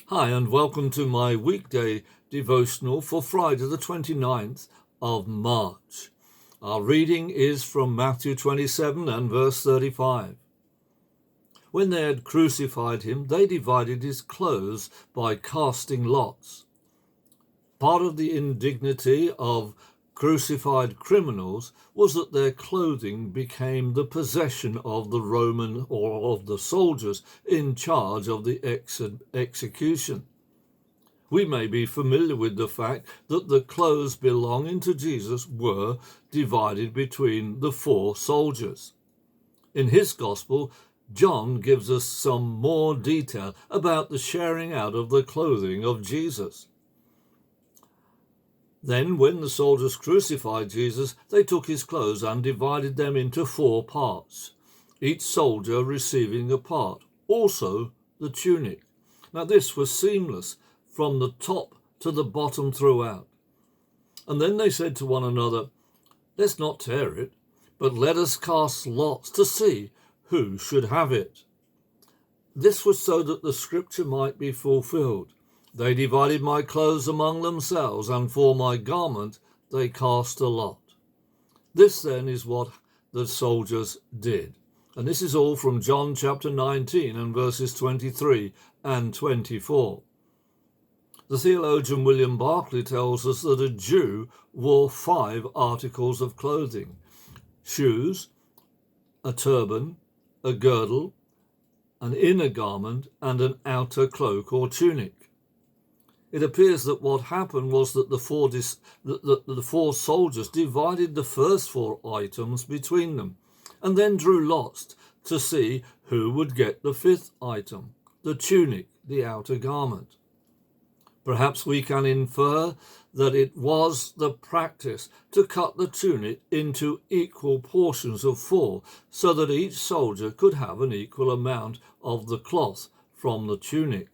Hi, and welcome to my weekday devotional for Friday, the 29th of March. Our reading is from Matthew 27 and verse 35. When they had crucified him, they divided his clothes by casting lots. Part of the indignity of crucified criminals was that their clothing became the possession of the Roman or of the soldiers in charge of the execution. We may be familiar with the fact that the clothes belonging to Jesus were divided between the four soldiers. In his Gospel, John gives us some more detail about the sharing out of the clothing of Jesus. Then, when the soldiers crucified Jesus, they took his clothes and divided them into four parts, each soldier receiving a part, also the tunic. Now, this was seamless from the top to the bottom throughout. And then they said to one another, "Let's not tear it, but let us cast lots to see who should have it." This was so that the scripture might be fulfilled. They divided my clothes among themselves, and for my garment they cast a lot. This then is what the soldiers did. And this is all from John chapter 19 and verses 23 and 24. The theologian William Barclay tells us that a Jew wore 5 articles of clothing: shoes, a turban, a girdle, an inner garment, and an outer cloak or tunic. It appears that what happened was that the four soldiers divided the first 4 items between them, and then drew lots to see who would get the 5th item, the tunic, the outer garment. Perhaps we can infer that it was the practice to cut the tunic into equal portions of 4, so that each soldier could have an equal amount of the cloth from the tunic.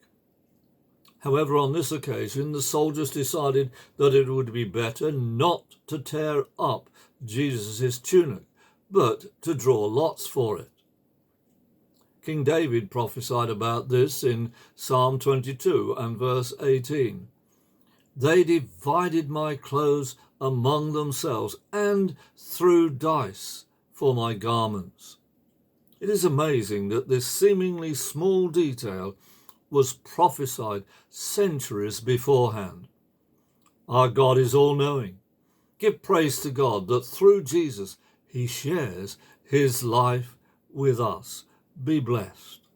However, on this occasion, the soldiers decided that it would be better not to tear up Jesus' tunic, but to draw lots for it. King David prophesied about this in Psalm 22 and verse 18. "They divided my clothes among themselves and threw dice for my garments." It is amazing that this seemingly small detail was prophesied centuries beforehand. Our God is all-knowing. Give praise to God that through Jesus he shares his life with us. Be blessed.